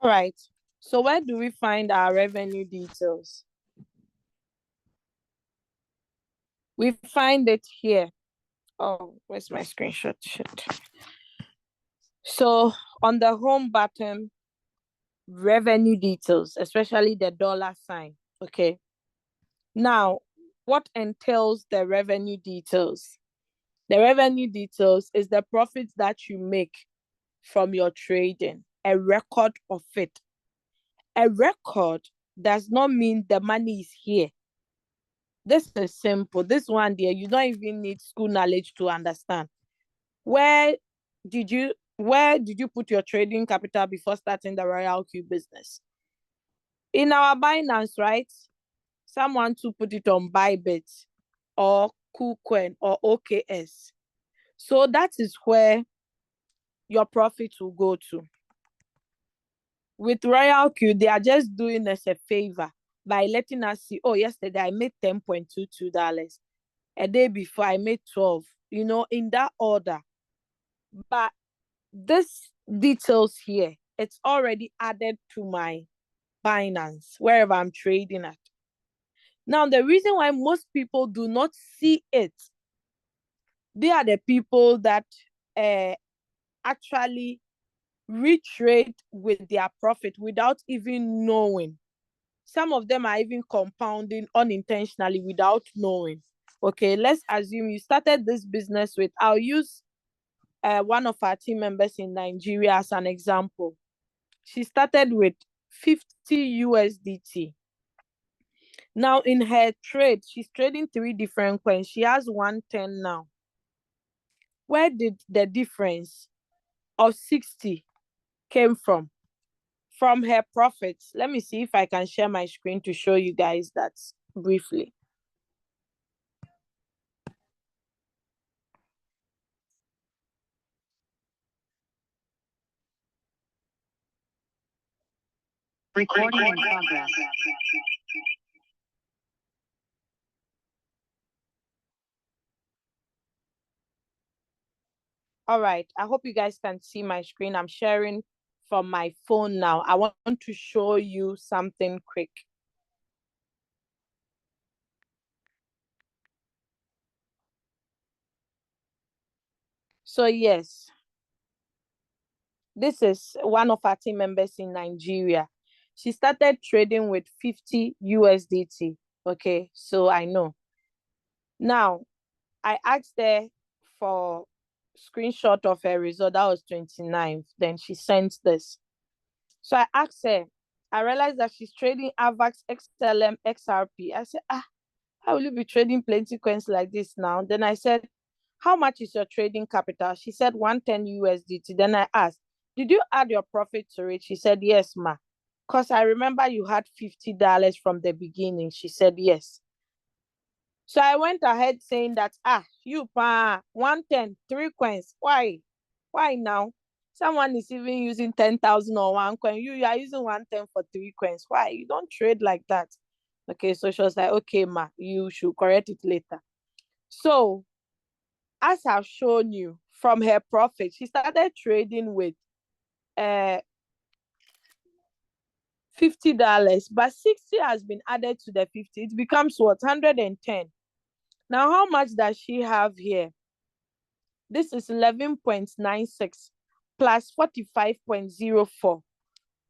All right. So where do we find our revenue details? We find it here. Oh, where's my screenshot? Shit. So on the home button, revenue details, especially the dollar sign. Okay. Now, what entails the revenue details? The revenue details is the profits that you make from your trading, a record of it. A record does not mean the money is here. This is simple. This one there, you don't even need school knowledge to understand. Where did you put your trading capital before starting the RoyalQ business? In our Binance, right? Someone to put it on Bybit or KuCoin or OKS. So that is where your profit will go to. With RoyalQ, they are just doing us a favor by letting us see, oh, yesterday I made $10.22. A day before I made 12, in that order. But this details here, it's already added to my Binance, wherever I'm trading at. Now, the reason why most people do not see it, they are the people that actually retrade with their profit without even knowing. Some of them are even compounding unintentionally without knowing. Okay, let's assume you started this business with, I'll use one of our team members in Nigeria as an example. She started with 50 USDT. Now in her trade, she's trading 3 different coins. She has 110 now. Where did the difference of 60 came from? From her profits. Let me see if I can share my screen to show you guys that briefly. Recording in progress. All right, I hope you guys can see my screen. I'm sharing from my phone now. I want to show you something quick. So yes, this is one of our team members in Nigeria. She started trading with 50 USDT. Okay, so I know. Now, I asked her for screenshot of her result. That was 29th. Then she sent this. So I asked her, I realized that she's trading AVAX, XLM, XRP. I said, how will you be trading plenty coins like this now? Then I said, how much is your trading capital? She said 110 USDT. Then I asked, did you add your profit to it? She said, yes, ma. Because I remember you had $50 from the beginning. She said, yes. So I went ahead saying that, you pa 110, 3 coins. Why? Why now? Someone is even using 10,000 or 1 coin. You are using 110 for 3 coins. Why? You don't trade like that. Okay, so she was like, okay, ma, you should correct it later. So, as I've shown you from her profit, she started trading with $50, but 60 has been added to the 50. It becomes what? 110. Now, how much does she have here? This is 11.96 plus 45.04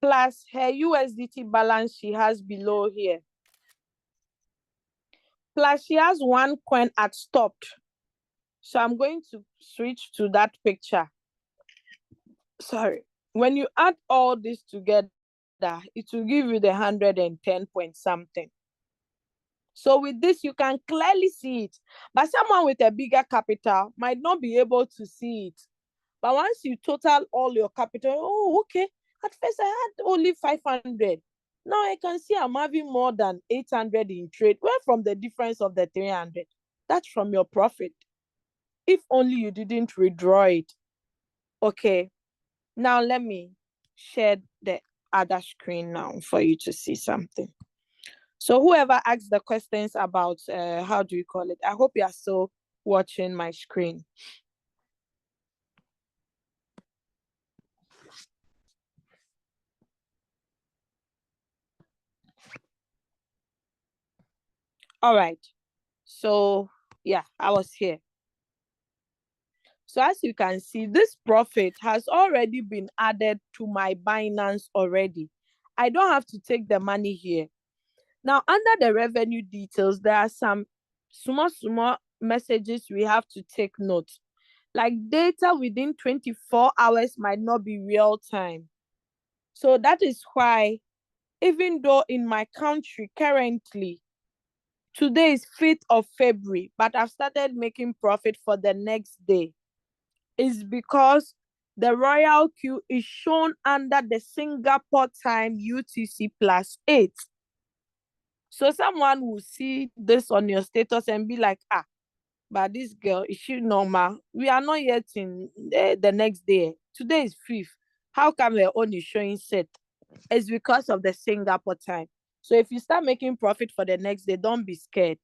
plus her USDT balance she has below here. Plus she has 1 coin at stopped. So I'm going to switch to that picture. Sorry. When you add all this together, it will give you the 110 point something. So with this, you can clearly see it. But someone with a bigger capital might not be able to see it. But once you total all your capital, oh, okay. At first, I had only 500. Now I can see I'm having more than 800 in trade. Where from the difference of the 300? That's from your profit. If only you didn't withdraw it. Okay. Now let me share the other screen now for you to see something. So whoever asked the questions about, how do you call it? I hope you are still watching my screen. All right. So yeah, I was here. So as you can see, this profit has already been added to my Binance already. I don't have to take the money here. Now, under the revenue details, there are some small messages we have to take note. Like data within 24 hours might not be real time. So that is why, even though in my country currently, today is 5th of February, but I've started making profit for the next day, is because the RoyalQ is shown under the Singapore time UTC +8. So someone will see this on your status and be like, but this girl, is she normal? We are not yet in the next day. Today is 5th. How come her own is showing set? It's because of the Singapore time. So if you start making profit for the next day, don't be scared.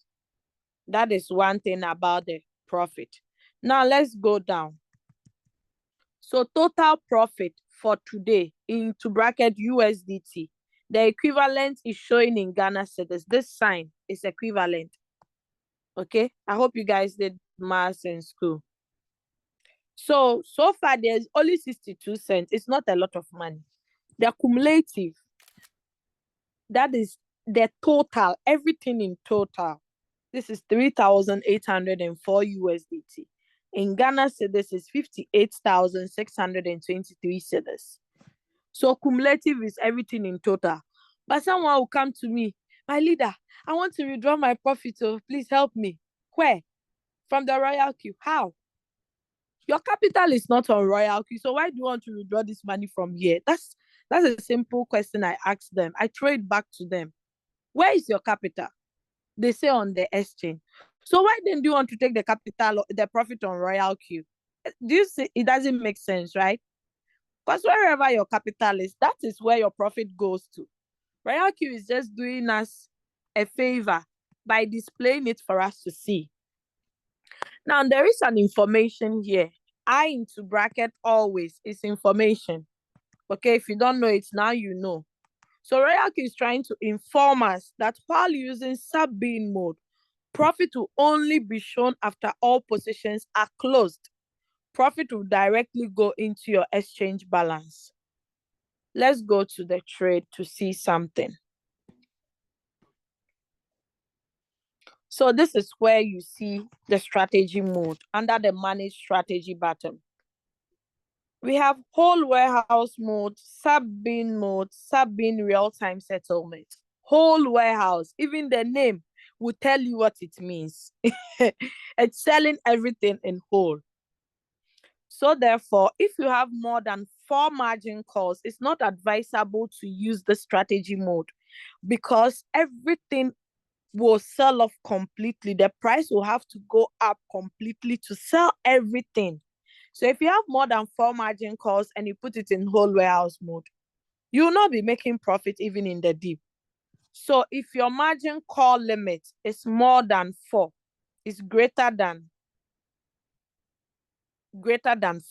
That is one thing about the profit. Now let's go down. So total profit for today into bracket USDT. The equivalent is showing in Ghana cedis. This sign is equivalent. Okay, I hope you guys did maths in school. So far there's only 62 cents. It's not a lot of money. The cumulative, that is the total, everything in total. This is 3,804 USDT. In Ghana cedis is 58,623 cedis. So cumulative is everything in total. But someone will come to me, my leader, I want to withdraw my profit, so please help me. Where? From the RoyalQ. How? Your capital is not on RoyalQ, so why do you want to withdraw this money from here? That's a simple question I asked them. I throw it back to them. Where is your capital? They say on the exchange. So why then do you want to take the capital, the profit on RoyalQ? Do you see? It doesn't make sense, right? Because wherever your capital is, that is where your profit goes to. RoyalQ is just doing us a favor by displaying it for us to see. Now, there is an information here. I into bracket always is information. Okay, if you don't know it, now you know. So RoyalQ is trying to inform us that while using sub-bin mode, profit will only be shown after all positions are closed. Profit will directly go into your exchange balance. Let's go to the trade to see something. So this is where you see the strategy mode under the manage strategy button. We have whole warehouse mode, sub-bin real-time settlement. Whole warehouse, even the name will tell you what it means. It's selling everything in whole. So therefore, if you have more than 4 margin calls, it's not advisable to use the strategy mode because everything will sell off completely. The price will have to go up completely to sell everything. So if you have more than 4 margin calls and you put it in whole warehouse mode, you will not be making profit even in the dip. So if your margin call limit is more than 4, is greater than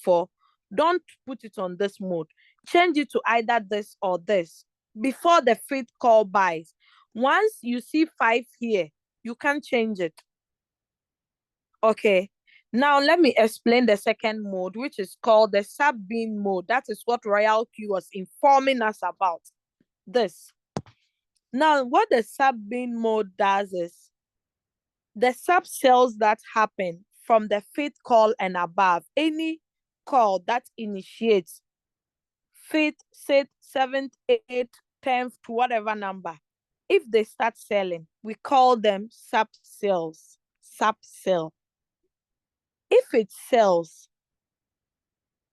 4, don't put it on this mode. Change it to either this or this before the 5th call buys. Once you see 5 here, you can change it. Okay. Now let me explain the second mode, which is called the sub-bin mode. That is what RoyalQ was informing us about. This. Now, what the sub-bin mode does is the sub sales that happen from the 5th call and above, any call that initiates 5th, 6th, 7th, 8th, 10th to whatever number, if they start selling, we call them sub sales. Sub sell. If it sells,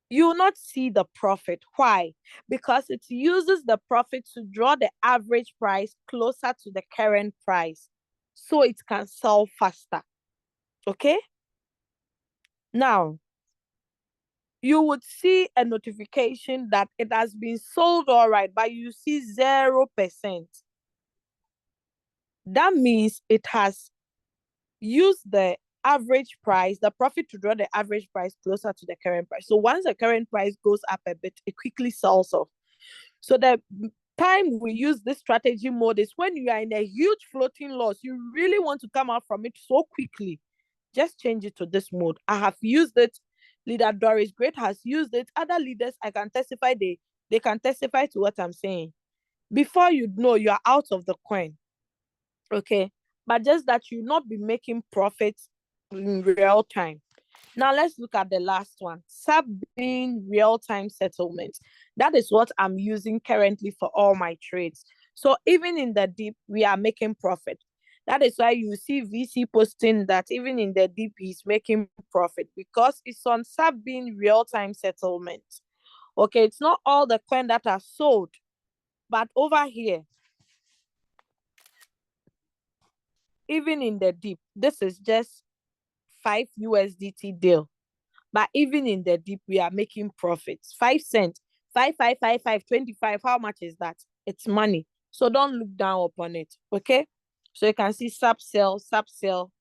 you will not see the profit. Why? Because it uses the profit to draw the average price closer to the current price so it can sell faster. Okay? Now, you would see a notification that it has been sold all right, but you see 0%. That means it has used the average price, the profit to draw the average price closer to the current price. So once the current price goes up a bit, it quickly sells off. So the time we use this strategy mode is when you are in a huge floating loss. You really want to come out from it so quickly. Just change it to this mode. I have used it. Leader Doris Great has used it. Other leaders, I can testify, they can testify to what I'm saying. Before you know, you are out of the coin. Okay. But just that you not be making profits in real time. Now let's look at the last one. Sub-bean real-time settlement. That is what I'm using currently for all my trades. So even in the dip, we are making profit. That is why you see VC posting that even in the dip, he's making profit because it's on sub-bean real-time settlement. Okay, it's not all the coin that are sold, but over here, even in the dip, this is just 5 USDT deal. But even in the dip, we are making profits. 5 cents, 5, 25. How much is that? It's money. So don't look down upon it. Okay. So you can see sub sell, sub sell.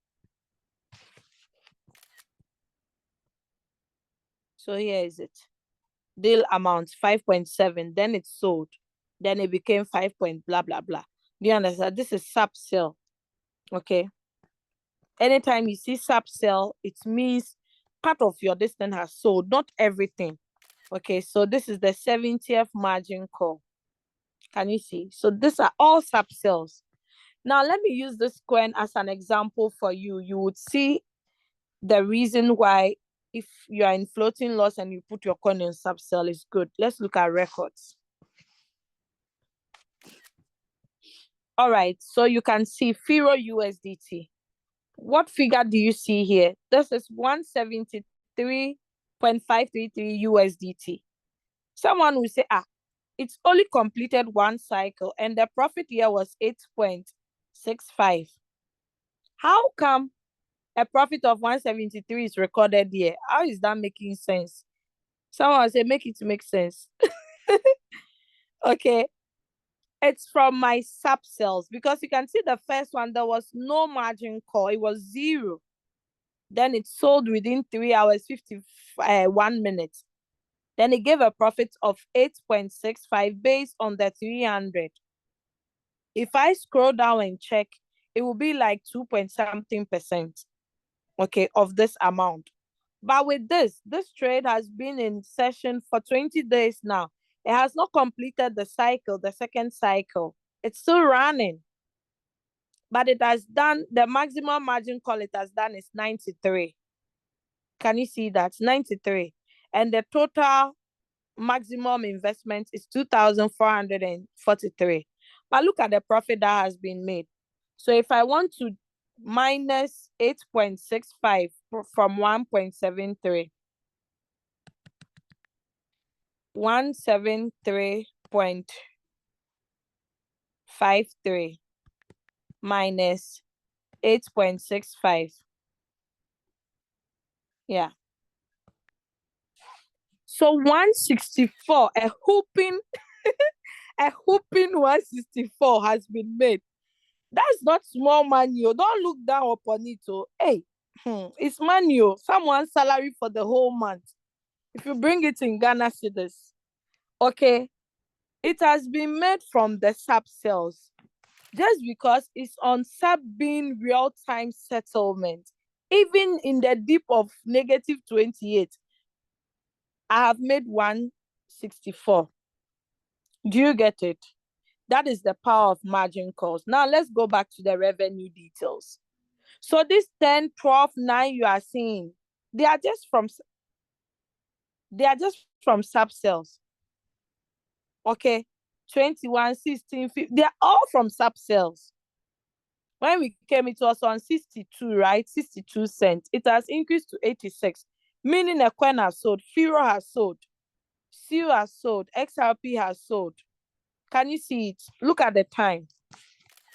So here is it. Deal amount 5.7. Then it's sold. Then it became 5 point blah blah blah. Do you understand? This is sub sell. Okay. Anytime you see sub sell, it means part of your distance has sold, not everything. Okay, so this is the 70th margin call. Can you see? So these are all sub sales. Now let me use this coin as an example for you. You would see the reason why if you are in floating loss and you put your coin in sub sell is good. Let's look at records. All right, so you can see Firo USDT. What figure do you see here? This is 173.533 USDT. Someone will say, it's only completed one cycle and the profit here was 8.65. How come a profit of 173 is recorded here? How is that making sense? Someone will say, make it make sense. Okay. It's from my sub sales because you can see the first one, there was no margin call. It was 0. Then it sold within 3 hours, 51 minutes. Then it gave a profit of 8.65 based on the 300. If I scroll down and check, it will be like 2 point something percent, okay, of this amount. But with this trade has been in session for 20 days now. It has not completed the cycle, the second cycle. It's still running. But it has done, the maximum margin call it has done is 93. Can you see that? 93. And the total maximum investment is 2,443. But look at the profit that has been made. So if I want to minus 8.65 from 1.73, 173.53 minus 8.65. Yeah. So 164, a whooping a whooping 164 has been made. That's not small money. Don't look down upon it. Hey, it's money. Someone's salary for the whole month. If you bring it in Ghana cedis, okay, it has been made from the sub sales. Just because it's on sub-bean real-time settlement. Even in the dip of negative 28, I have made 164. Do you get it? That is the power of margin calls. Now let's go back to the revenue details. So this 10, 12, 9 you are seeing, they are just from sub sales. Okay, 21, 16, 15, they are all from sub sales. When we came, it was on 62, right? 62 cents. It has increased to 86, meaning a coin has sold, Firo has sold, CU has sold, XRP has sold. Can you see it? Look at the time.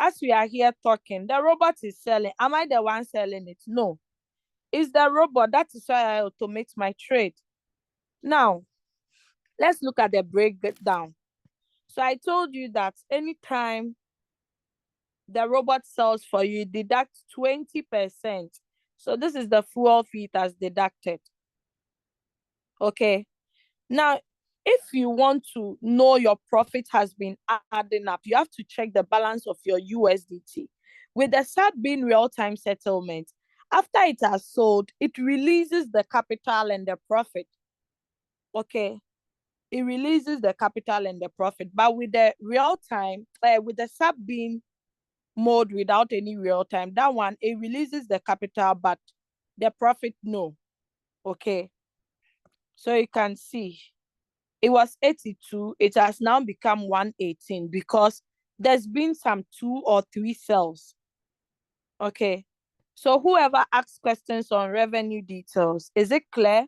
As we are here talking, the robot is selling. Am I the one selling it? No. It's the robot. That is why I automate my trade. Now, let's look at the breakdown. So I told you that anytime the robot sells for you, deduct 20%. So this is the fuel fee it has deducted. Okay. Now, if you want to know your profit has been adding up, you have to check the balance of your USDT. With the SAT being real-time settlement, after it has sold, it releases the capital and the profit. Okay, it releases the capital and the profit. But with the real-time, with the SAT being mode without any real-time, that one, it releases the capital, but the profit, no. Okay, so you can see it was 82, it has now become 118 because there's been some 2 or 3 sales. Okay, so whoever asks questions on revenue details, is it clear?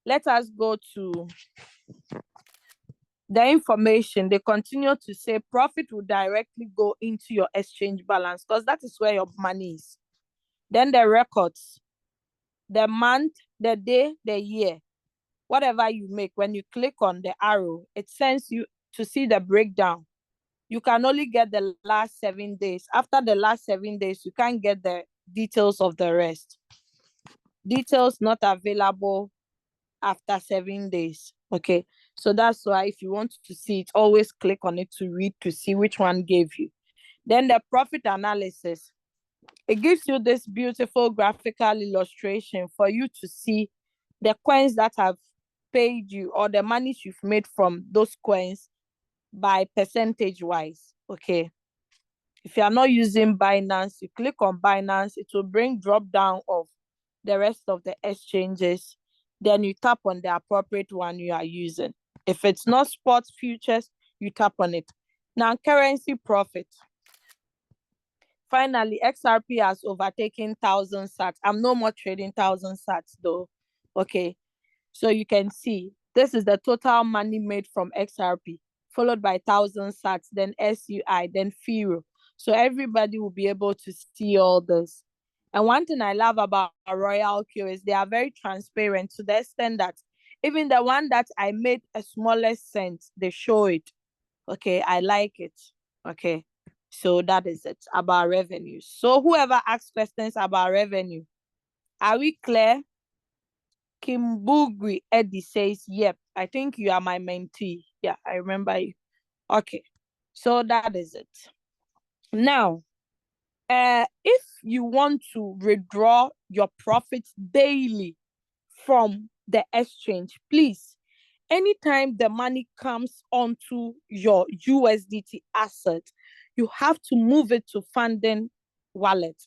Let us go to the information. They continue to say profit will directly go into your exchange balance because that is where your money is. Then the records, the month, the day, the year, whatever you make, when you click on the arrow, it sends you to see the breakdown. You can only get the last 7 days. After the last 7 days, you can't get the details of the rest. Details not available after 7 days. Okay, so that's why if you want to see it, always click on it to read to see which one gave you. Then the profit analysis. It gives you this beautiful graphical illustration for you to see the coins that have paid you or the monies you've made from those coins by percentage wise. Okay, if you are not using Binance, you click on Binance, it will bring drop down of the rest of the exchanges. Then you tap on the appropriate one you are using. If it's not sports futures, you tap on it. Now, currency profit. Finally, XRP has overtaken 1,000 sats. I'm no more trading 1,000 sats though. Okay, so you can see this is the total money made from XRP, followed by 1,000 sats, then SUI, then FIRO. So everybody will be able to see all this. And one thing I love about RoyalQ is they are very transparent to the extent that even the one that I made a smallest cent, they show it. Okay, I like it. Okay, so that is it about revenue. So whoever asks questions about revenue, are we clear? Kimbugri Eddie says, yep, I think you are my mentee. Yeah, I remember you. Okay, so that is it. Now, if you want to withdraw your profits daily from the exchange, please, anytime the money comes onto your USDT asset, you have to move it to funding wallet.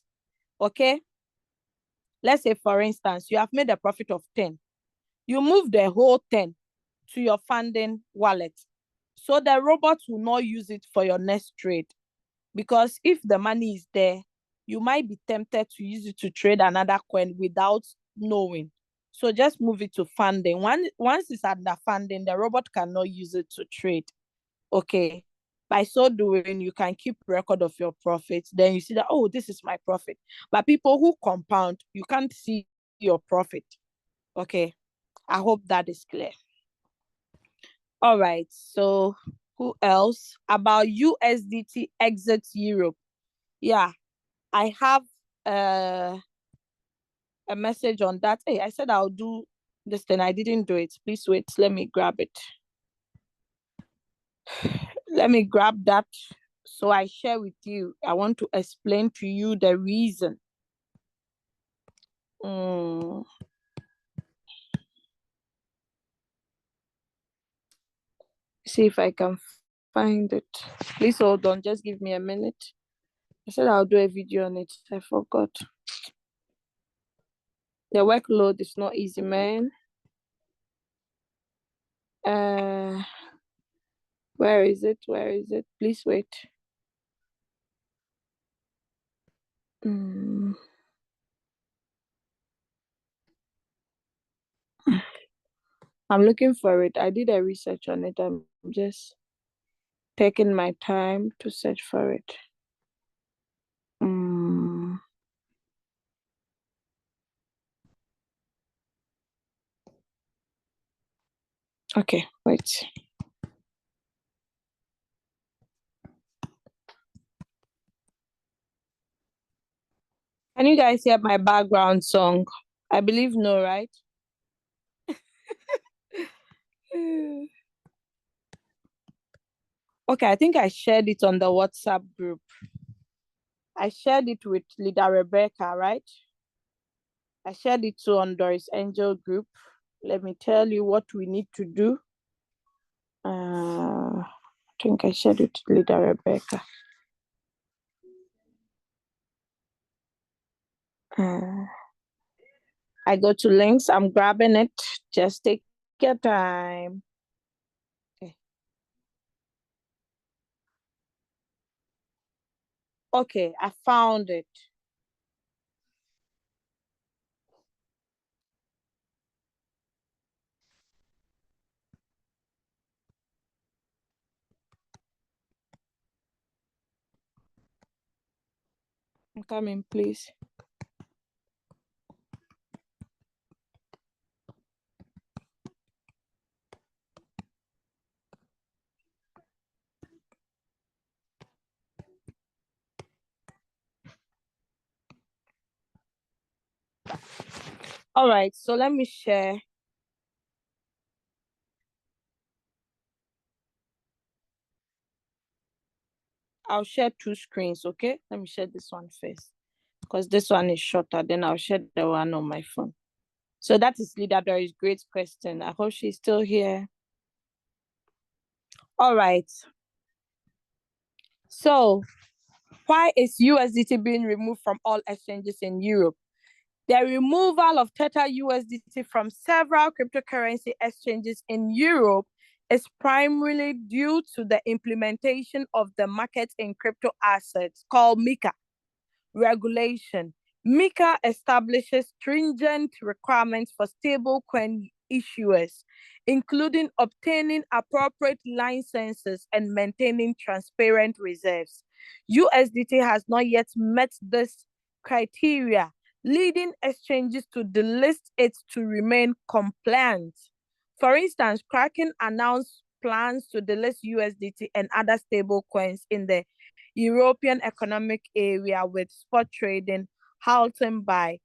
Okay, let's say for instance you have made a profit of 10, you move the whole 10 to your funding wallet, so the robot will not use it for your next trade, because if the money is there, you might be tempted to use it to trade another coin without knowing. So just move it to funding. Once it's under funding, the robot cannot use it to trade. Okay, by so doing, you can keep record of your profits. Then you see that, oh, this is my profit. But people who compound, you can't see your profit. Okay, I hope that is clear. All right, so who else? About USDT exit Europe. Yeah, I have a message on that. Hey, I said I'll do this thing. I didn't do it. Please wait. Let me grab it. Let me grab that so I share with you. I want to explain to you the reason. See if I can find it. Please hold on. Just give me a minute. I said I'll do a video on it. I forgot. The workload is not easy, man. Where is it? Where is it? Please wait. I'm looking for it. I did a research on it. I'm just taking my time to search for it. Okay, wait. Can you guys hear my background song? I believe no, right? Okay, I think I shared it on the WhatsApp group. I shared it with Leader Rebecca, right? I shared it too on Doris Angel group. Let me tell you what we need to do. I think I shared it to Leader Rebecca. I go to links. I'm grabbing it. Just take your time. Okay. Okay, I found it. Come in, please. All right, so let me share. I'll share two screens, okay? Let me share this one first because this one is shorter. Then I'll share the one on my phone. So that is Leader Doris' great question. I hope she's still here. All right. So why is USDT being removed from all exchanges in Europe? The removal of Tether USDT from several cryptocurrency exchanges in Europe is primarily due to the implementation of the Market in Crypto Assets, called MiCA, regulation. MiCA establishes stringent requirements for stablecoin issuers, including obtaining appropriate licenses and maintaining transparent reserves. USDT has not yet met this criteria, leading exchanges to delist it to remain compliant. For instance, Kraken announced plans to delist USDT and other stablecoins in the European Economic Area, with spot trading halting by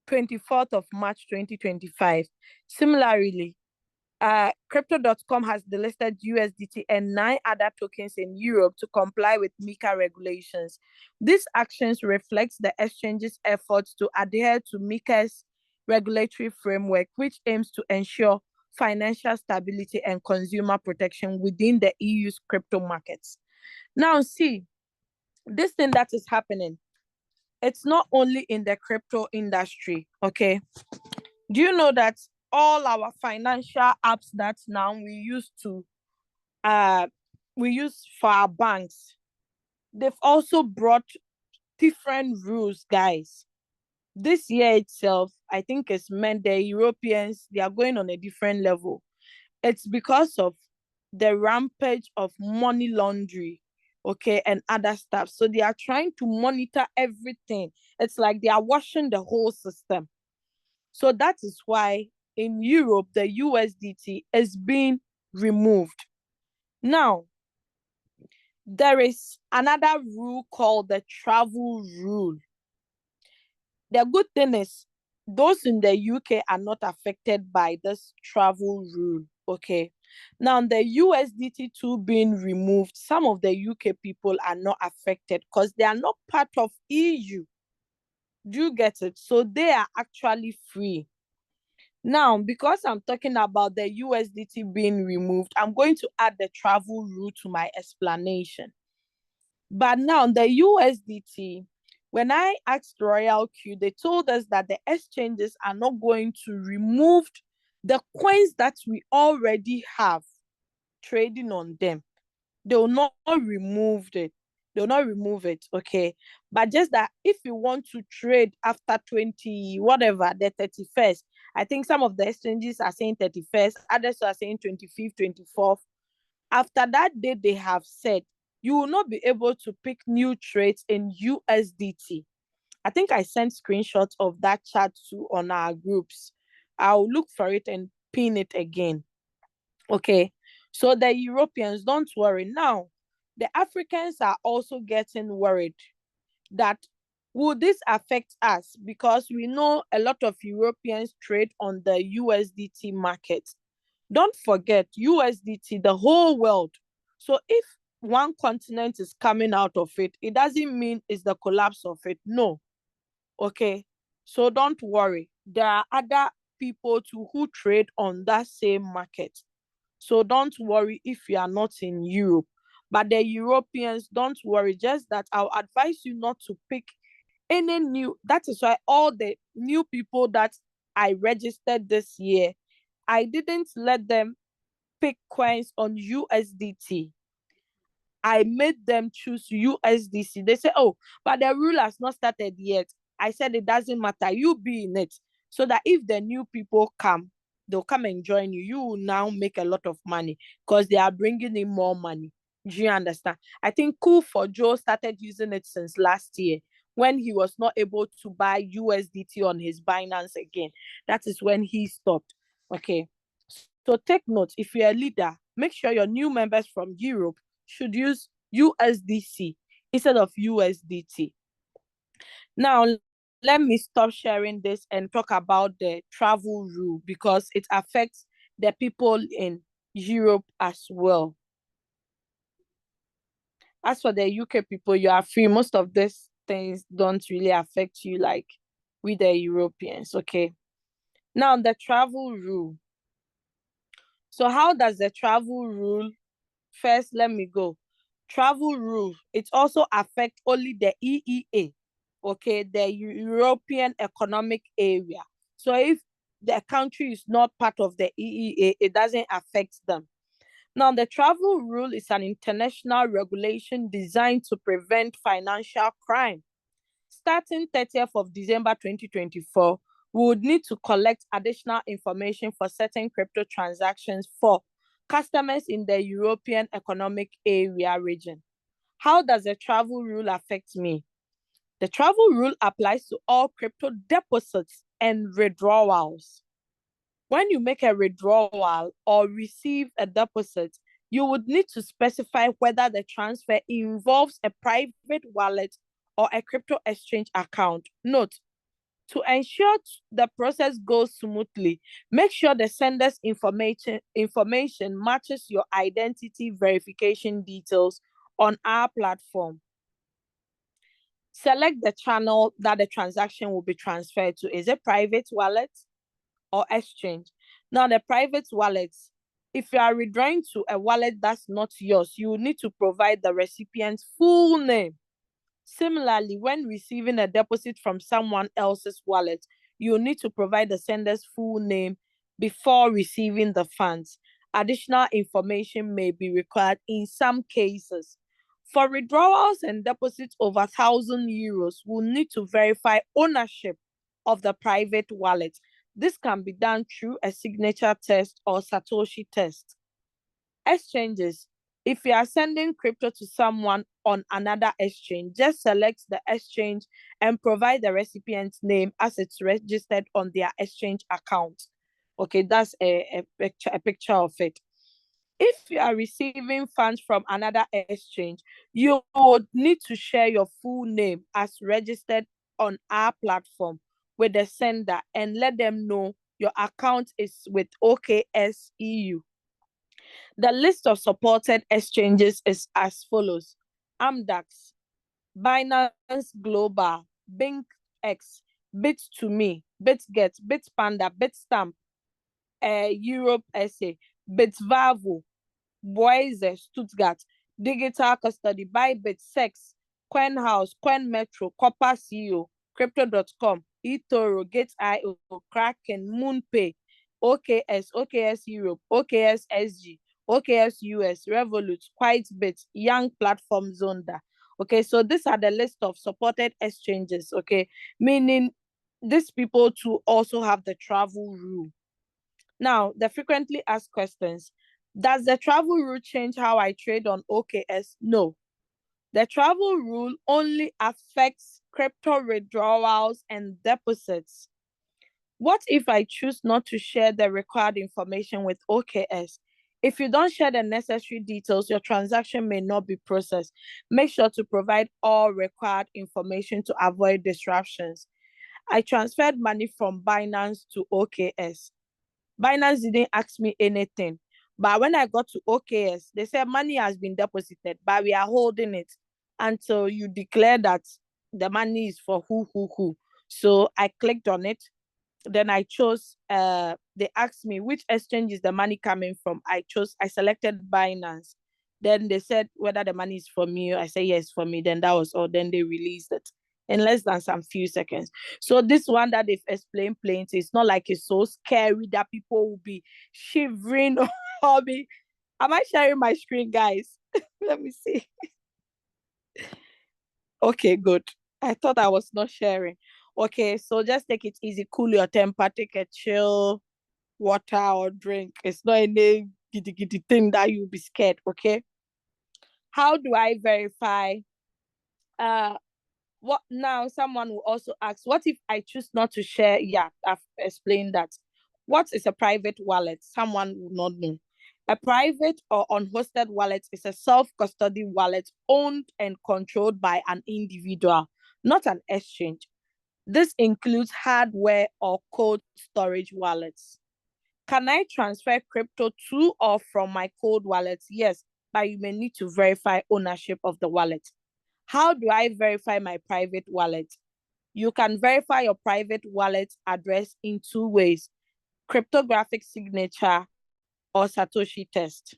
24th of March 2025. Similarly, Crypto.com has delisted USDT and 9 other tokens in Europe to comply with MiCA regulations. These actions reflect the exchange's efforts to adhere to MiCA's regulatory framework, which aims to ensure financial stability and consumer protection within the EU's crypto markets. Now, see, this thing that is happening, it's not only in the crypto industry, okay? Do you know that all our financial apps that now we use for our banks, they've also brought different rules, guys. This year itself, I think it's meant the Europeans, they are going on a different level. It's because of the rampage of money laundering, okay, and other stuff. So they are trying to monitor everything. It's like they are washing the whole system. So that is why in Europe, the USDT is being removed. Now, there is another rule called the travel rule. The good thing is, those in the UK are not affected by this travel rule, okay? Now, the USDT tool being removed, some of the UK people are not affected because they are not part of EU. Do you get it? So they are actually free. Now, because I'm talking about the USDT being removed, I'm going to add the travel rule to my explanation. But now the USDT, when I asked RoyalQ, they told us that the exchanges are not going to remove the coins that we already have trading on them. They will not remove it. They will not remove it, okay? But just that if you want to trade after 20, whatever, the 31st, I think some of the exchanges are saying 31st, others are saying 25th, 24th. After that date they have said, you will not be able to pick new trades in USDT. I think I sent screenshots of that chat too on our groups. I'll look for it and pin it again. Okay. So the Europeans, don't worry. Now, the Africans are also getting worried that will this affect us? Because we know a lot of Europeans trade on the USDT market. Don't forget, USDT, the whole world. So if one continent is coming out of it, it doesn't mean it's the collapse of it. No. Okay. So don't worry. There are other people too who trade on that same market. So don't worry if you are not in Europe. But the Europeans, don't worry. Just that I'll advise you not to pick any new. That is why all the new people that I registered this year, I didn't let them pick coins on USDT. I made them choose USDC. They say, oh, but the rule has not started yet. I said it doesn't matter. You be in it. So that if the new people come, they'll come and join you. You will now make a lot of money because they are bringing in more money. Do you understand? I think Cool for Joe started using it since last year when he was not able to buy USDT on his Binance again. That is when he stopped. Okay. So take note, if you're a leader, make sure your new members from Europe should use USDC instead of USDT. Now, let me stop sharing this and talk about the travel rule because it affects the people in Europe as well. As for the UK people, you are free. Most of these things don't really affect you like with the Europeans, okay? Now, the travel rule. So how does the travel rule, first, let me go. Travel rule, it also affects only the EEA, okay, the European Economic Area. So if the country is not part of the EEA, it doesn't affect them. Now, the travel rule is an international regulation designed to prevent financial crime. Starting 30th of December 2024, we would need to collect additional information for certain crypto transactions for customers in the European Economic Area region. How does the travel rule affect me? The travel rule applies to all crypto deposits and withdrawals. When you make a withdrawal or receive a deposit, you would need to specify whether the transfer involves a private wallet or a crypto exchange account. Note, to ensure the process goes smoothly, make sure the sender's information matches your identity verification details on our platform. Select the channel that the transaction will be transferred to. Is it private wallet or exchange? Now, the private wallets, if you are withdrawing to a wallet that's not yours, you will need to provide the recipient's full name. Similarly, when receiving a deposit from someone else's wallet, you need to provide the sender's full name before receiving the funds. Additional information may be required in some cases. For withdrawals and deposits over 1,000 euros, we'll need to verify ownership of the private wallet. This can be done through a signature test or Satoshi test. Exchanges. If you are sending crypto to someone on another exchange, just select the exchange and provide the recipient's name as it's registered on their exchange account. Okay, that's a picture of it. If you are receiving funds from another exchange, you would need to share your full name as registered on our platform with the sender and let them know your account is with OKS EU. The list of supported exchanges is as follows: Amdax, Binance Global, BinkX, Bit2Me, BitGet, Bitpanda, Bitstamp, Europe SA, Bitvalvo, Boise, Stuttgart, Digital Custody, Bybit, Sex, CoinHouse, CoinMetro, Copper CEO, Crypto.com, eToro, Gate.io, Kraken, MoonPay, OKS, OKS Europe, OKS SG, OKS US, Revolut, QuiteBit, Young Platform, Zonda. Okay, so these are the list of supported exchanges, okay, meaning these people too also have the travel rule. Now, the frequently asked questions. Does the travel rule change how I trade on OKS? No. The travel rule only affects crypto withdrawals and deposits. What if I choose not to share the required information with OKS? If you don't share the necessary details, your transaction may not be processed. Make sure to provide all required information to avoid disruptions. I transferred money from Binance to OKS. Binance didn't ask me anything, But when I got to OKS, they said money has been deposited, but we are holding it until you declare that the money is for who. So I clicked on it. Then I chose, they asked me which exchange is the money coming from. I selected Binance. Then they said whether the money is for me. I said yes, for me. Then that was all. Then they released it in less than some few seconds. So this one that they've explained plain, it's not like it's so scary that people will be shivering or be. Am I sharing my screen, guys? Let me see. Okay, good. I thought I was not sharing. Okay, so just take it easy, cool your temper, take a chill water or drink. It's not any giddy giddy thing that you'll be scared, okay? How do I verify? Uh, what now? Someone will also ask, what if I choose not to share? Yeah, I've explained that. What is a private wallet? Someone will not know. A private or unhosted wallet is a self-custody wallet owned and controlled by an individual, not an exchange. This includes hardware or cold storage wallets. Can I transfer crypto to or from my cold wallet? Yes, but you may need to verify ownership of the wallet. How do I verify my private wallet? You can verify your private wallet address in two ways: cryptographic signature or Satoshi test.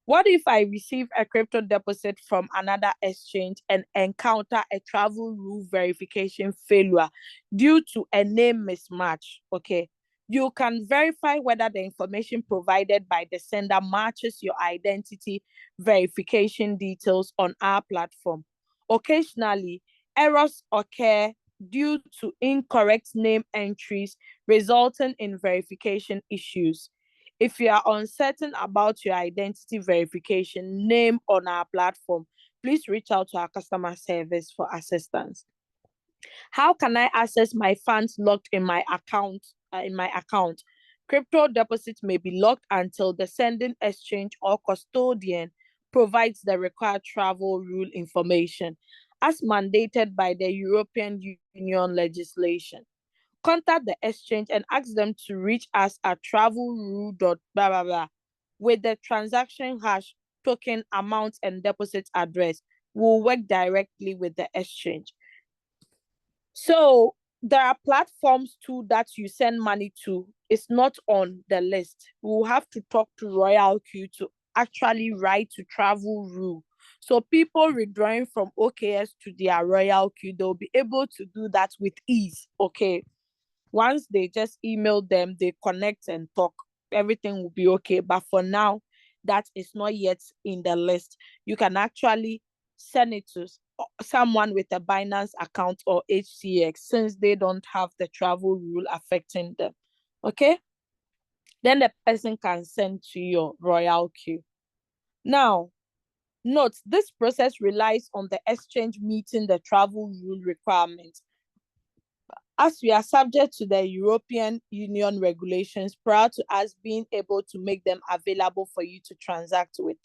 What if I receive a crypto deposit from another exchange and encounter a travel rule verification failure due to a name mismatch? Okay. You can verify whether the information provided by the sender matches your identity verification details on our platform. Occasionally, errors occur due to incorrect name entries, resulting in verification issues. If you are uncertain about your identity verification name on our platform, please reach out to our customer service for assistance. How can I access my funds locked in my account? Crypto deposits may be locked until the sending exchange or custodian provides the required travel rule information, as mandated by the European Union legislation. Contact the exchange and ask them to reach us at travelrule blah blah blah with the transaction hash, token, amount, and deposit address. We'll work directly with the exchange. So there are platforms too that you send money to. It's not on the list. We'll have to talk to RoyalQ to actually write to travel rule. So people withdrawing from OKS to their RoyalQ, they'll be able to do that with ease. Okay. Once they just email them, they connect and talk, everything will be okay. But for now, that is not yet in the list. You can actually send it to someone with a Binance account or HCX, since they don't have the travel rule affecting them. Okay? Then the person can send to your RoyalQ. Now, note, this process relies on the exchange meeting the travel rule requirements, as we are subject to the European Union regulations prior to us being able to make them available for you to transact with.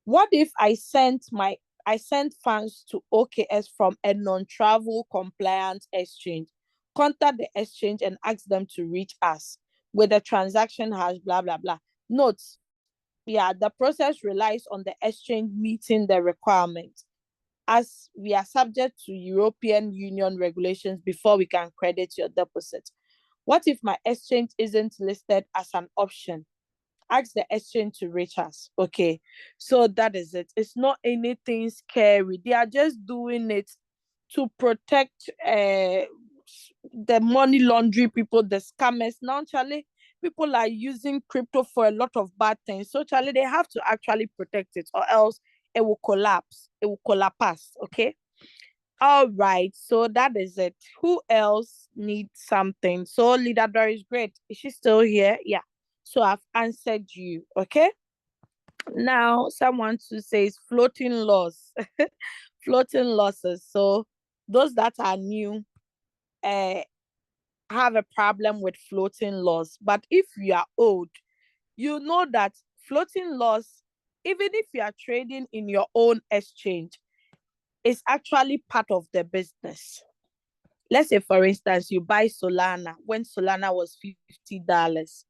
What if I sent funds to OKS from a non-travel compliant exchange? Contact the exchange and ask them to reach us with the transaction hash, blah, blah, blah. Note, yeah, the process relies on the exchange meeting the requirements, as we are subject to European Union regulations before we can credit your deposit. What if my exchange isn't listed as an option? Ask the exchange to reach us. Okay, so that is it. It's not anything scary. They are just doing it to protect the money laundry people, the scammers. Now, Charlie, people are using crypto for a lot of bad things. So, Charlie, they have to actually protect it, or else it will collapse. It will collapse. Okay. All right. So that is it. Who else needs something? So Leader Doris, great. Is she still here? Yeah. So I've answered you. Okay. Now someone to say floating loss. Floating losses. So those that are new uh have a problem with floating loss. But if you are old, you know that floating loss, even if you are trading in your own exchange, is actually part of the business. Let's say, for instance, you buy Solana when Solana was $50.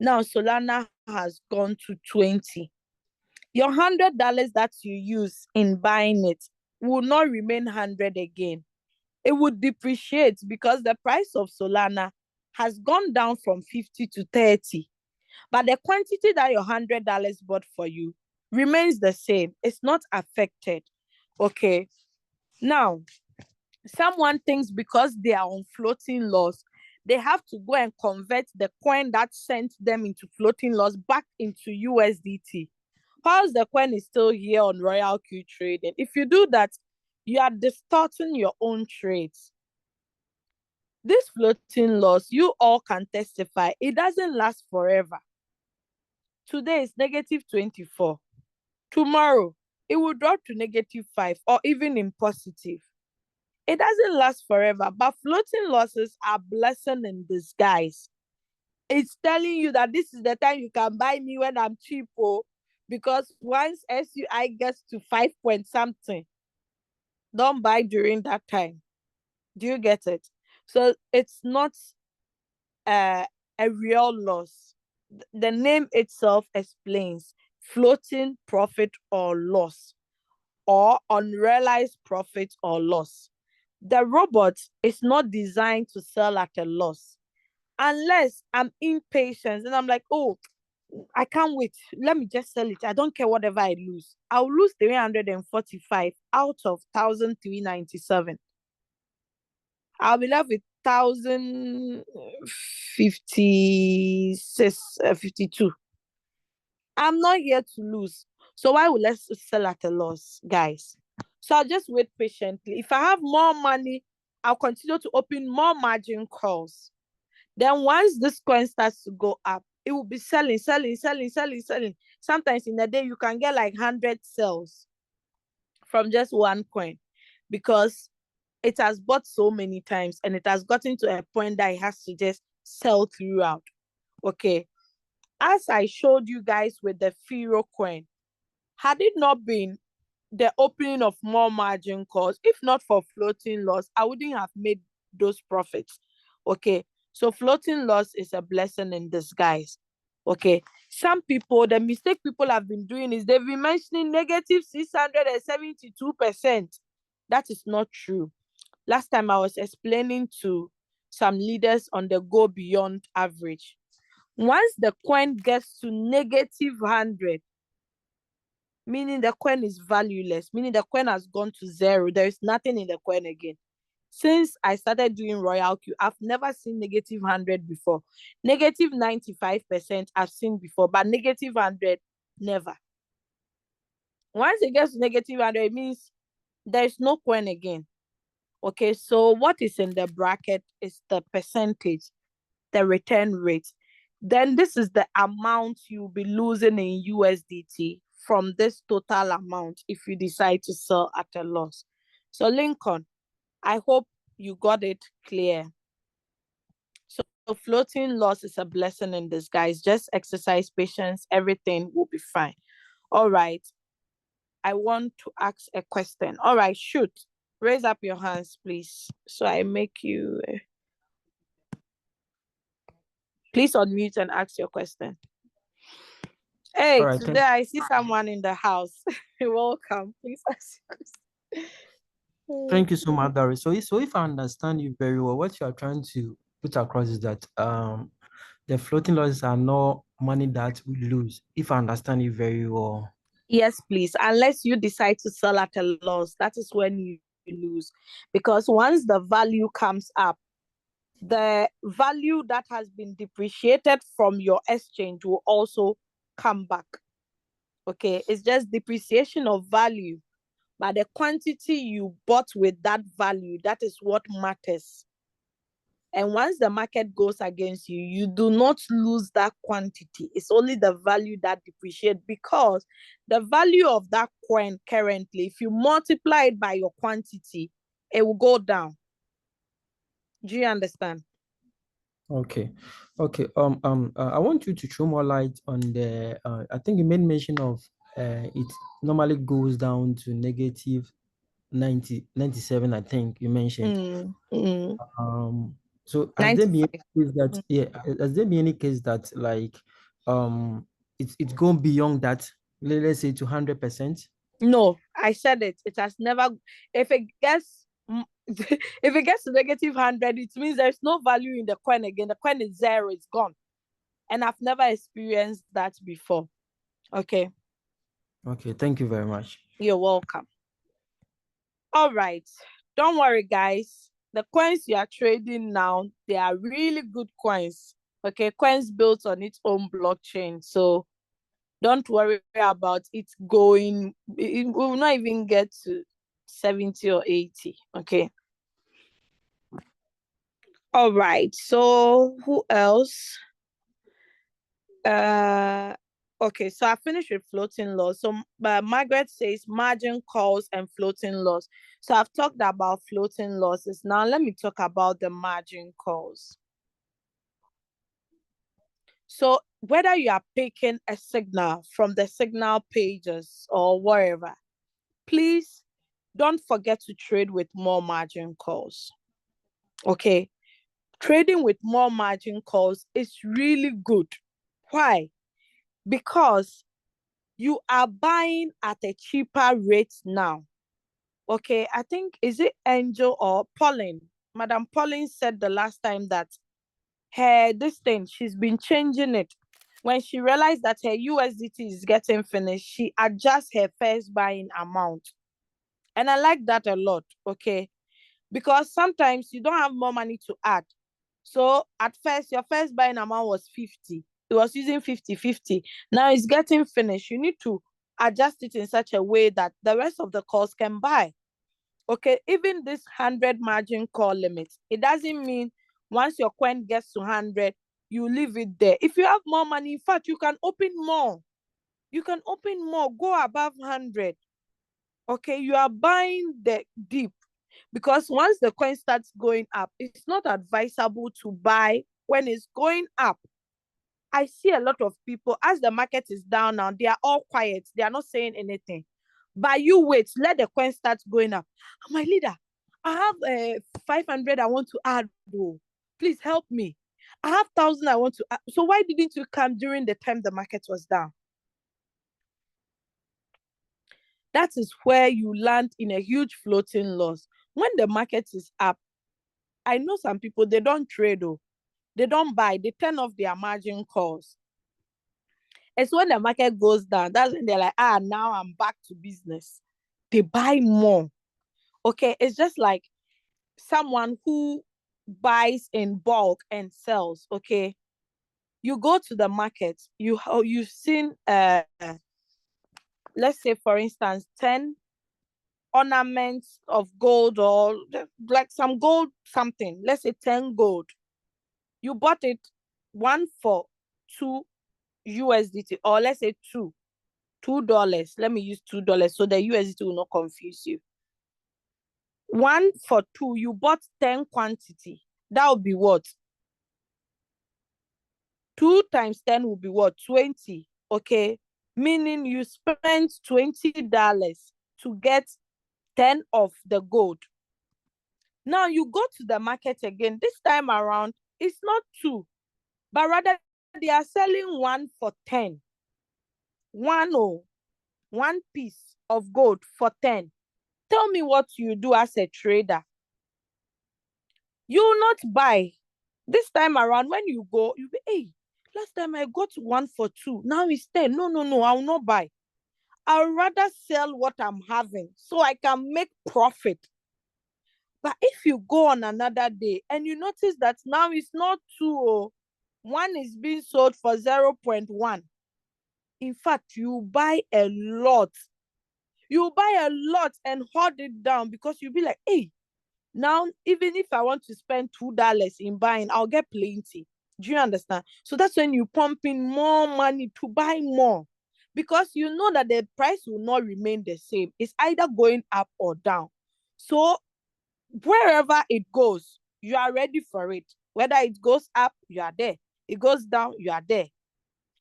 Now Solana has gone to 20. Your $100 that you use in buying it will not remain 100 again. It would depreciate because the price of Solana has gone down from 50 to 30. But the quantity that your $100 bought for you remains the same. It's not affected. Okay. Now, someone thinks because they are on floating loss, they have to go and convert the coin that sent them into floating loss back into USDT. Whilst the coin is still here on RoyalQ trading. If you do that, you are distorting your own trades. This floating loss, you all can testify, it doesn't last forever. Today is negative 24. Tomorrow, it will drop to negative 5 or even in positive. It doesn't last forever, but floating losses are blessing in disguise. It's telling you that this is the time you can buy me when I'm cheap, because once SUI gets to 5 point something, don't buy during that time. Do you get it? So it's not a real loss. The name itself explains floating profit or loss, or unrealized profit or loss. The robot is not designed to sell at a loss. Unless I'm impatient and I'm like, oh, I can't wait. Let me just sell it. I don't care whatever I lose. I'll lose 345 out of 1,397. I'll be left with 1,056, 52. I'm not here to lose. So why would let's sell at a loss, guys? So I'll just wait patiently. If I have more money, I'll continue to open more margin calls. Then once this coin starts to go up, it will be selling. Sometimes in a day, you can get like 100 sales from just one coin because it has bought so many times and it has gotten to a point that it has to just sell throughout. Okay. As I showed you guys with the Firo coin, had it not been the opening of more margin calls, if not for floating loss, I wouldn't have made those profits. Okay. So floating loss is a blessing in disguise. Okay. Some people, the mistake people have been doing is they've been mentioning negative 672%. That is not true. Last time I was explaining to some leaders on the go beyond average. Once the coin gets to negative 100, meaning the coin is valueless, meaning the coin has gone to zero, there is nothing in the coin again. Since I started doing RoyalQ, I've never seen negative 100 before. Negative 95% I've seen before, but negative 100, never. Once it gets to negative 100, it means there is no coin again. Okay, so what is in the bracket is the percentage, the return rate. Then this is the amount you'll be losing in USDT from this total amount if you decide to sell at a loss. So Lincoln, I hope you got it clear. So floating loss is a blessing in disguise. Just exercise patience, everything will be fine. All right. I want to ask a question. All right, shoot. Raise up your hands, please. So I make you... Please unmute and ask your question. Hey, All right, today I see someone in the house. Welcome. Please ask your question. thank you so much, Doris. So if I understand you very well, what you are trying to put across is that the floating losses are not money that we lose, if I understand you very well. Yes, please. Unless you decide to sell at a loss, that is when you lose. Because once the value comes up, the value that has been depreciated from your exchange will also come back. Okay, it's just depreciation of value, but the quantity you bought with that value, that is what matters. And once the market goes against you, you do not lose that quantity. It's only the value that depreciates, because the value of that coin currently, if you multiply it by your quantity, it will go down. Do you understand? Okay. I want you to throw more light on the. I think you made mention of it normally goes down to negative 97. I think you mentioned. So has there been 95. any case that, yeah, has there been any case that like it's gone beyond that, let's say to 100%? No, I said it. It has never. If it gets if it gets to -100, it means there's no value in the coin again. The coin is zero. It's gone. And I've never experienced that before. Okay. Okay, thank you very much. You're welcome. All right. Don't worry, guys. The coins you are trading now, they are really good coins. Okay, coins built on its own blockchain. So don't worry about it going. It will not even get to 70 or 80. Okay. All right. So who else? Okay, so I finished with floating loss. So Margaret says margin calls and floating loss. So I've talked about floating losses. Now let me talk about the margin calls. So whether you are picking a signal from the signal pages or wherever, please don't forget to trade with more margin calls. Okay, trading with more margin calls is really good. Why? Because you are buying at a cheaper rate now. Okay, I think, is it Angel or Pauline? Madam Pauline said the last time that this thing, she's been changing it. When she realized that her USDT is getting finished, she adjusts her first buying amount. And I like that a lot, okay? Because sometimes you don't have more money to add. So at first, your first buying amount was 50. It was using 50-50. Now it's getting finished. You need to adjust it in such a way that the rest of the calls can buy. Okay, even this 100 margin call limit, it doesn't mean once your coin gets to 100, you leave it there. If you have more money, in fact, you can open more. You can open more, go above 100. Okay, you are buying the dip. Because once the coin starts going up, it's not advisable to buy when it's going up. I see a lot of people, as the market is down now, they are all quiet. They are not saying anything. But you wait, let the coin start going up. My leader, I have 500 I want to add. Though. Please help me. I have 1,000 I want to add. So why didn't you come during the time the market was down? That is where you land in a huge floating loss. When the market is up, I know some people, they don't trade, though. They don't buy. They turn off their margin calls. It's when the market goes down, that's when they're like, now I'm back to business. They buy more. Okay, it's just like someone who buys in bulk and sells. Okay, you go to the market, you've seen let's say for instance 10 ornaments of gold, or like some gold something, let's say 10 gold. You bought it one for 2 USDT, or let's say $2. Let me use $2 so the USDT will not confuse you. 1 for 2, you bought 10 quantity. That would be what? 2 times 10 will be what? 20. Okay. Meaning you spent $20 to get 10 of the gold. Now you go to the market again. This time around, it's not 2, but rather they are selling 1 for 10. One piece of gold for 10. Tell me what you do as a trader. You will not buy. This time around, when you go, you be, hey, last time I got 1 for 2. Now it's 10. No, I will not buy. I'll rather sell what I'm having so I can make profit. But if you go on another day and you notice that now it's not 2, one is being sold for 0.1. In fact, you buy a lot. You buy a lot and hold it down, because you'll be like, hey, now, even if I want to spend $2 in buying, I'll get plenty. Do you understand? So that's when you pump in more money to buy more, because you know that the price will not remain the same. It's either going up or down. So wherever it goes, you are ready for it. Whether it goes up, you are there. It goes down, you are there.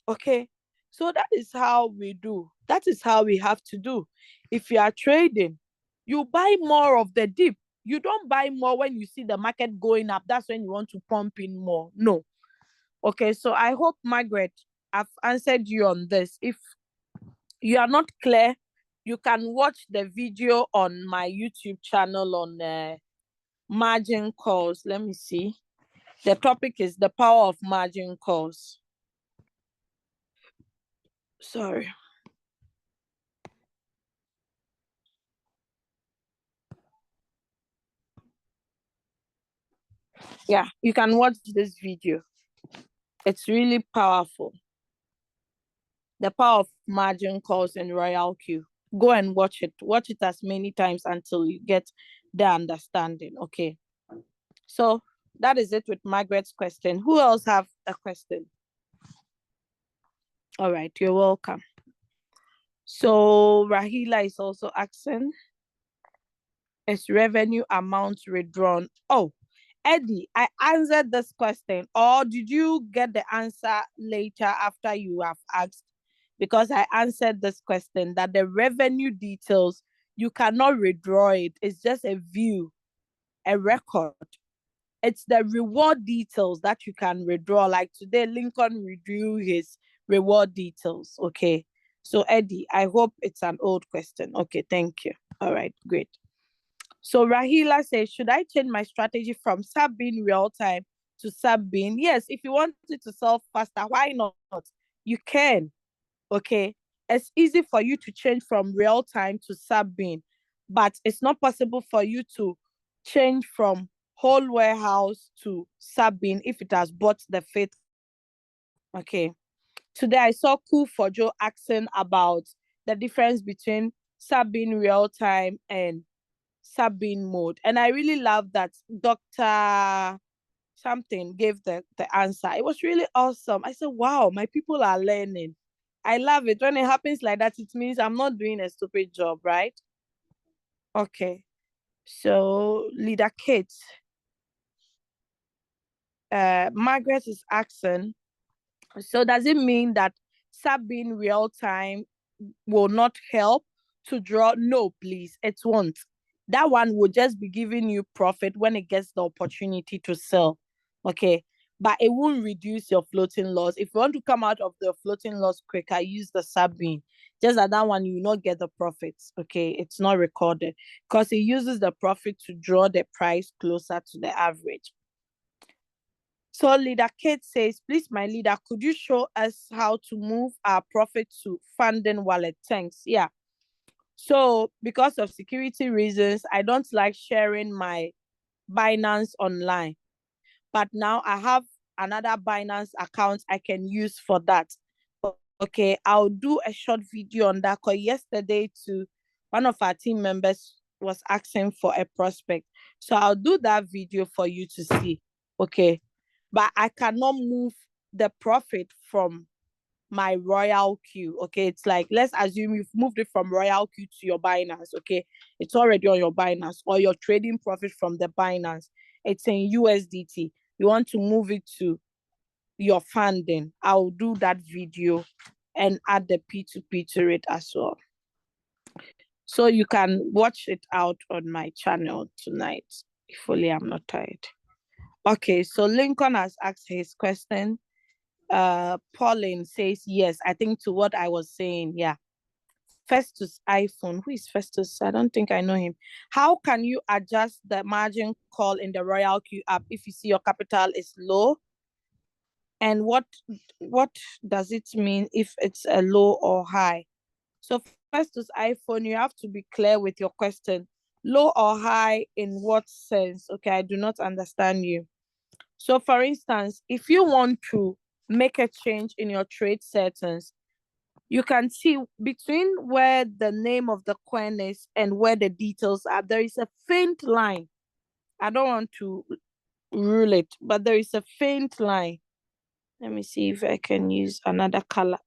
Okay? So that is how we do. That is how we have to do. If you are trading, you buy more of the dip. You don't buy more when you see the market going up. That's when you want to pump in more. No. Okay, so I hope, Margaret, I've answered you on this. If you are not clear, you can watch the video on my YouTube channel on margin calls. Let me see. The topic is the power of margin calls. Sorry. Yeah, you can watch this video. It's really powerful. The power of margin calls in RoyalQ. Go and watch it. Watch it as many times until you get the understanding. Okay. So that is it with Margaret's question. Who else have a question? All right, you're welcome. So Rahila is also asking, is revenue amount withdrawn? Oh, Eddie, I answered this question, or did you get the answer later after you have asked? Because I answered this question that the revenue details, you cannot withdraw it. It's just a view, a record. It's the reward details that you can withdraw. Like today, Lincoln withdrew his reward details. Okay. So Eddie, I hope it's an old question. Okay, thank you. All right, great. So Rahila says, should I change my strategy from sub-bin real time to sub-bin? Yes, if you want it to sell faster, why not? You can. Okay. It's easy for you to change from real time to sub-bin, but it's not possible for you to change from whole warehouse to sub-bin if it has bought the faith. Okay. Today I saw Cool for Joe asking about the difference between sub-bin real time and sub-bin mode. And I really love that Dr. something gave the answer. It was really awesome. I said, wow, my people are learning. I love it. When it happens like that, it means I'm not doing a stupid job, right? Okay. So Leader Kate, Margaret is asking, so does it mean that sub-bin real time will not help to draw? No, please, it won't. That one will just be giving you profit when it gets the opportunity to sell. Okay. But it won't reduce your floating loss. If you want to come out of the floating loss quicker, use the sub-bin. Just that one, you will not get the profits. Okay. It's not recorded because it uses the profit to draw the price closer to the average. So Leader Kate says, please, my leader, could you show us how to move our profit to funding wallet? Thanks. Yeah. So because of security reasons, I don't like sharing my Binance online. But now I have another Binance account I can use for that. Okay, I'll do a short video on that because yesterday too, one of our team members was asking for a prospect. So I'll do that video for you to see. Okay. But I cannot move the profit from my RoyalQ. Okay, it's like, let's assume you've moved it from RoyalQ to your Binance. Okay, it's already on your Binance, or your trading profit from the Binance. It's in USDT. You want to move it to your funding. I'll do that video and add the P2P to it as well. So you can watch it out on my channel tonight. If only I'm not tired. Okay, so Lincoln has asked his question. Pauline says yes, I think to what I was saying. Yeah. Festus iPhone. Who is Festus? I don't think I know him. How can you adjust the margin call in the RoyalQ app if you see your capital is low? And what does it mean if it's a low or high? So Festus iPhone, you have to be clear with your question. Low or high in what sense? Okay, I do not understand you. So for instance, if you want to make a change in your trade settings, you can see between where the name of the coin is and where the details are, there is a faint line. I don't want to rule it, but there is a faint line. Let me see if I can use another color.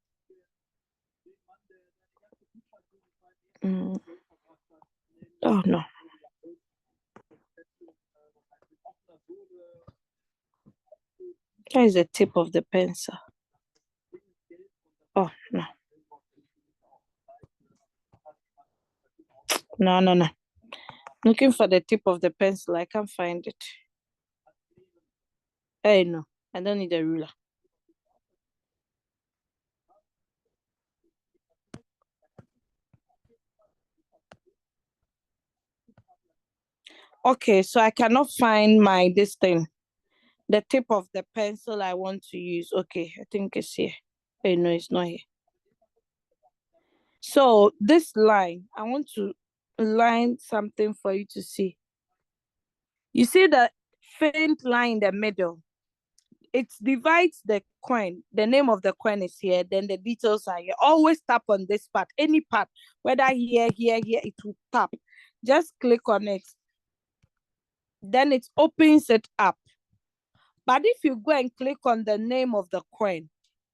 Oh, no. That is the tip of the pencil. Oh, no. No. Looking for the tip of the pencil. I can't find it. Hey, no, I don't need a ruler. Okay, so I cannot find this thing. The tip of the pencil I want to use. Okay, I think it's here. Hey, no, it's not here. So this line, I want to line something for you to see. You see the faint line in the middle? It divides the coin. The name of the coin is here, then the details are here. Always tap on this part, any part, whether here, it will tap. Just click on it. Then it opens it up. But if you go and click on the name of the coin,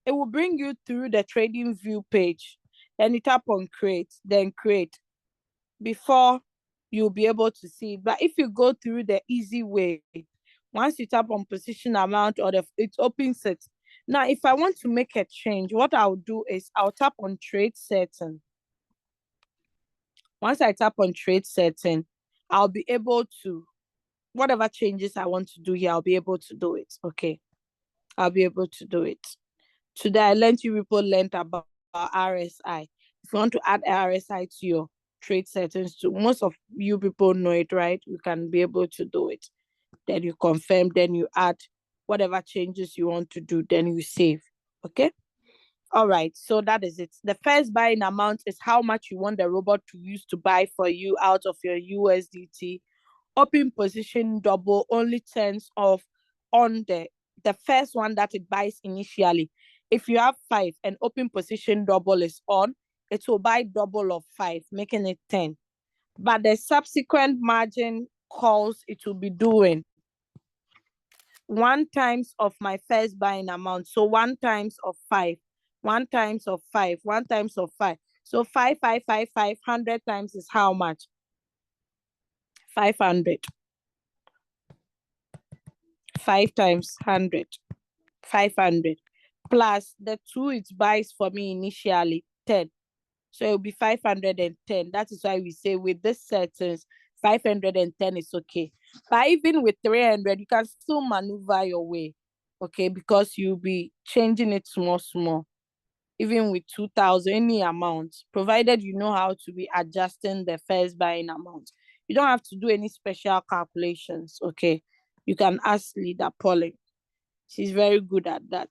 it will bring you through the trading view page. Then you tap on create, then create before you'll be able to see it. But if you go through the easy way, once you tap on position amount or it opens it. Now, if I want to make a change, what I'll do is I'll tap on trade setting. Once I tap on trade setting, I'll be able to, whatever changes I want to do here, I'll be able to do it. Okay. I'll be able to do it. Today, I learned you people learned about RSI. If you want to add RSI to your trade settings, too, most of you people know it, right? You can be able to do it. Then you confirm, then you add whatever changes you want to do, then you save. Okay. All right. So that is it. The first buying amount is how much you want the robot to use to buy for you out of your USDT. Open position double only turns off on the first one that it buys initially. If you have 5 and open position double is on, it will buy double of 5, making it 10. But the subsequent margin calls it will be doing 1 times of my first buying amount. So 1 times of 5, 1 times of 5, 1 times of 5. So 5, 5, 5, 5, 100 times is how much? 500. 5 times 100. 500 plus the 2 it buys for me initially 10, so it'll be 510. That is why we say with this settings 510 is okay. But even with 300 you can still maneuver your way, okay, because you'll be changing it small. Even with 2,000, any amount, provided you know how to be adjusting the first buying amount, you don't have to do any special calculations. Okay, you can ask Leader Polly. She's very good at that.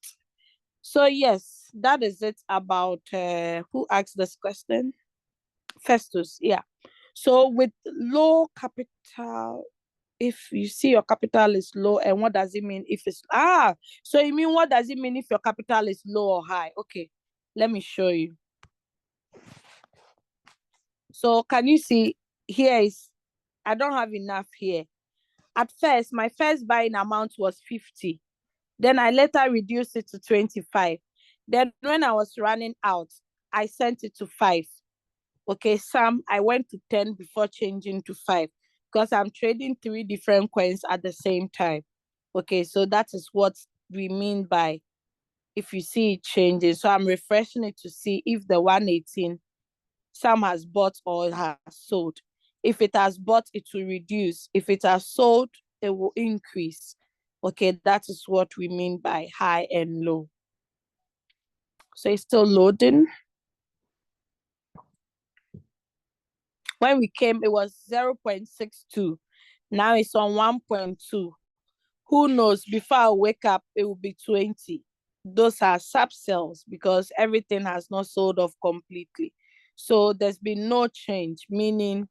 So yes, that is it about who asked this question? Festus, yeah. So with low capital, if you see your capital is low, and what does it mean if it's so you mean what does it mean if your capital is low or high? Okay, let me show you. So can you see here is I don't have enough here. At first, my first buying amount was 50. Then I later reduced it to 25. Then when I was running out, I sent it to 5. Okay, some I went to 10 before changing to 5 because I'm trading 3 different coins at the same time. Okay, so that is what we mean by if you see it changing. So I'm refreshing it to see if the 118 some has bought or has sold. If it has bought, it will reduce. If it has sold, it will increase. Okay, that is what we mean by high and low. So it's still loading. When we came, it was 0.62. Now it's on 1.2. Who knows? Before I wake up, it will be 20. Those are sub-sales because everything has not sold off completely. So there's been no change, meaning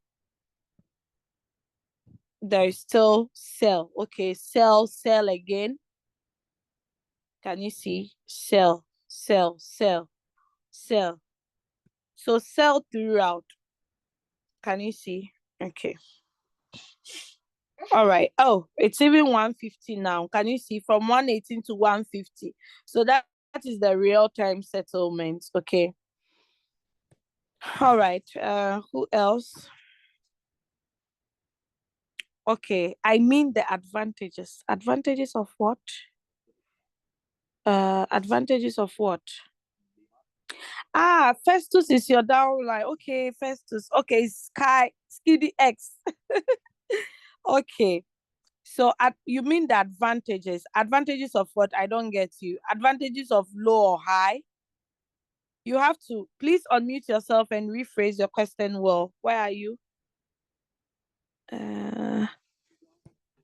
there is still sell. Okay, sell again. Can you see? Sell. So sell throughout. Can you see? Okay. All right. Oh, it's even 150 now. Can you see? From 118 to 150. So that is the real time settlement. Okay. All right. Who else? Okay. I mean the advantages. Advantages of what? Advantages of what? Festus is your downline. Okay, Festus. Okay, Skiddy X. Okay. So you mean the advantages? Advantages of what? I don't get you. Advantages of low or high? You have to please unmute yourself and rephrase your question well. Where are you?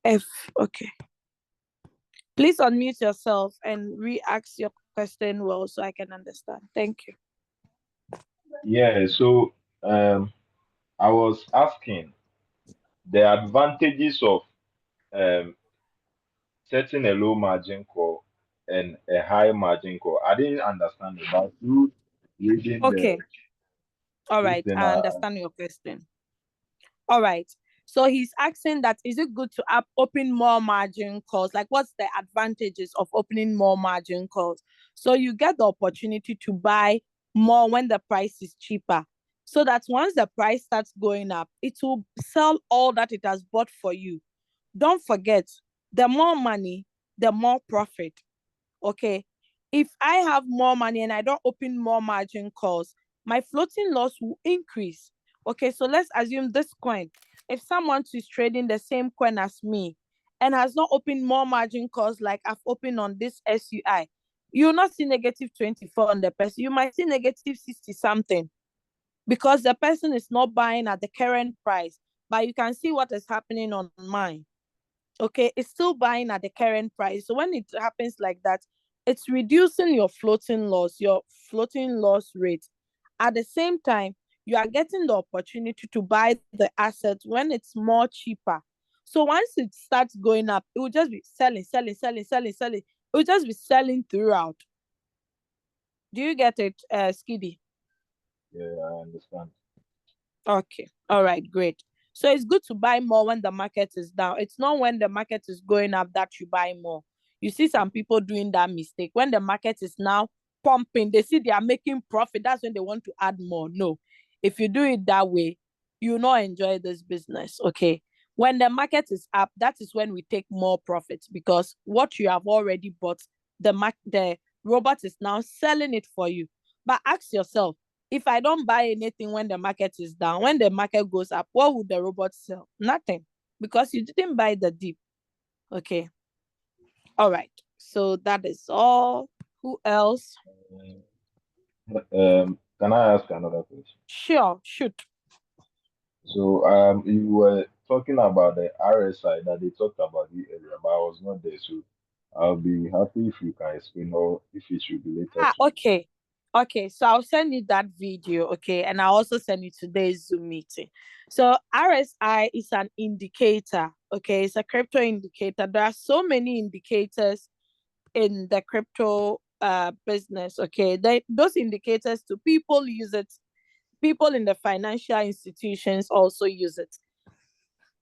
F. Okay. Please unmute yourself and re-ask your question well so I can understand. Thank you. Yeah, so I was asking the advantages of um, setting a low margin call and a high margin call. I didn't understand it, but through reading Okay. All this right. thing, I understand your question. All right. So he's asking that is it good to open more margin calls? Like, what's the advantages of opening more margin calls? So you get the opportunity to buy more when the price is cheaper. So that once the price starts going up, it will sell all that it has bought for you. Don't forget, the more money, the more profit. Okay. If I have more money and I don't open more margin calls, my floating loss will increase. Okay, so let's assume this coin. If someone is trading the same coin as me and has not opened more margin calls like I've opened on this SUI, you'll not see negative 24 on the person. You might see negative 60 something because the person is not buying at the current price, but you can see what is happening on mine. Okay, it's still buying at the current price. So when it happens like that, it's reducing your floating loss rate. At the same time, you are getting the opportunity to buy the asset when it's more cheaper. So once it starts going up, it will just be selling, selling, selling, selling, selling. It will just be selling throughout. Do you get it, Skiddy? yeah, I understand. Okay. All right, great. So it's good to buy more when the market is down. It's not when the market is going up that you buy more. You see some people doing that mistake. When the market is now pumping, they see they are making profit. That's when they want to add more. No. If you do it that way, you will not enjoy this business. Okay. When the market is up, that is when we take more profits because what you have already bought, the robot is now selling it for you. But ask yourself, if I don't buy anything when the market is down, when the market goes up, what would the robot sell? Nothing, because you didn't buy the dip. Okay. All right. So that is all. Who else? Can I ask another question? Sure, shoot. So you were talking about the RSI that they talked about it earlier, but I was not there. So I'll be happy if you can explain or if it should be related to. Okay. Okay, so I'll send you that video, okay, and I'll also send you today's Zoom meeting. So RSI is an indicator, okay, it's a crypto indicator. There are so many indicators in the crypto business, okay. Those indicators to people use it, people in the financial institutions also use it.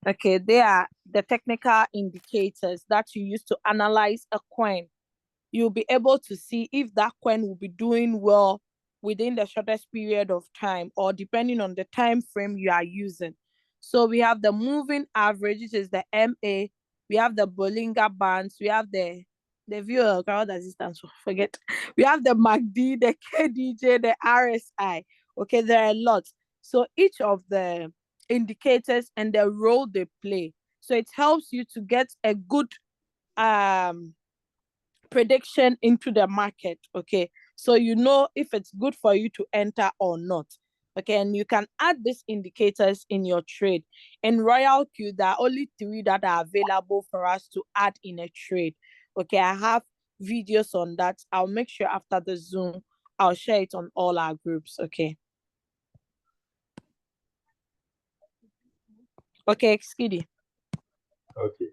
Okay, they are the technical indicators that you use to analyze a coin. You'll be able to see if that coin will be doing well within the shortest period of time or depending on the time frame you are using. So we have the moving average, which is the MA. We have the Bollinger Bands. We have the viewer, what does it stand for? Forget. We have the MACD, the KDJ, the RSI. Okay, there are a lot. So each of the indicators and the role they play. So it helps you to get a good prediction into the market. Okay, so you know if it's good for you to enter or not. Okay, and you can add these indicators in your trade. In RoyalQ, there are only 3 that are available for us to add in a trade. Okay, I have videos on that. I'll make sure after the Zoom I'll share it on all our groups. Okay. Okay, Skiddy. Okay,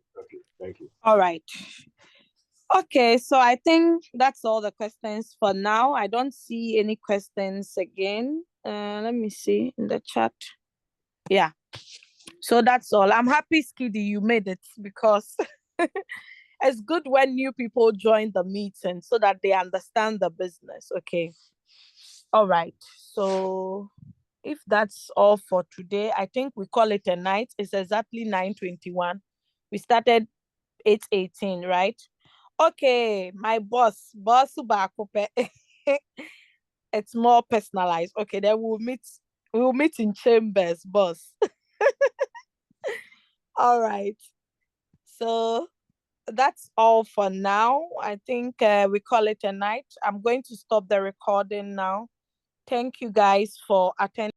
thank you. All right. Okay, so I think that's all the questions for now. I don't see any questions again. Let me see in the chat. Yeah, so that's all. I'm happy, Skiddy, you made it because it's good when new people join the meeting so that they understand the business. Okay. All right. So if that's all for today, I think we call it a night. It's exactly 9:21. We started 8:18, right? Okay, my boss Bakupe. it's more personalized. Okay, then we'll meet in chambers, boss. All right. So that's all for now. I think we call it a night. I'm going to stop the recording now. Thank you guys for attending.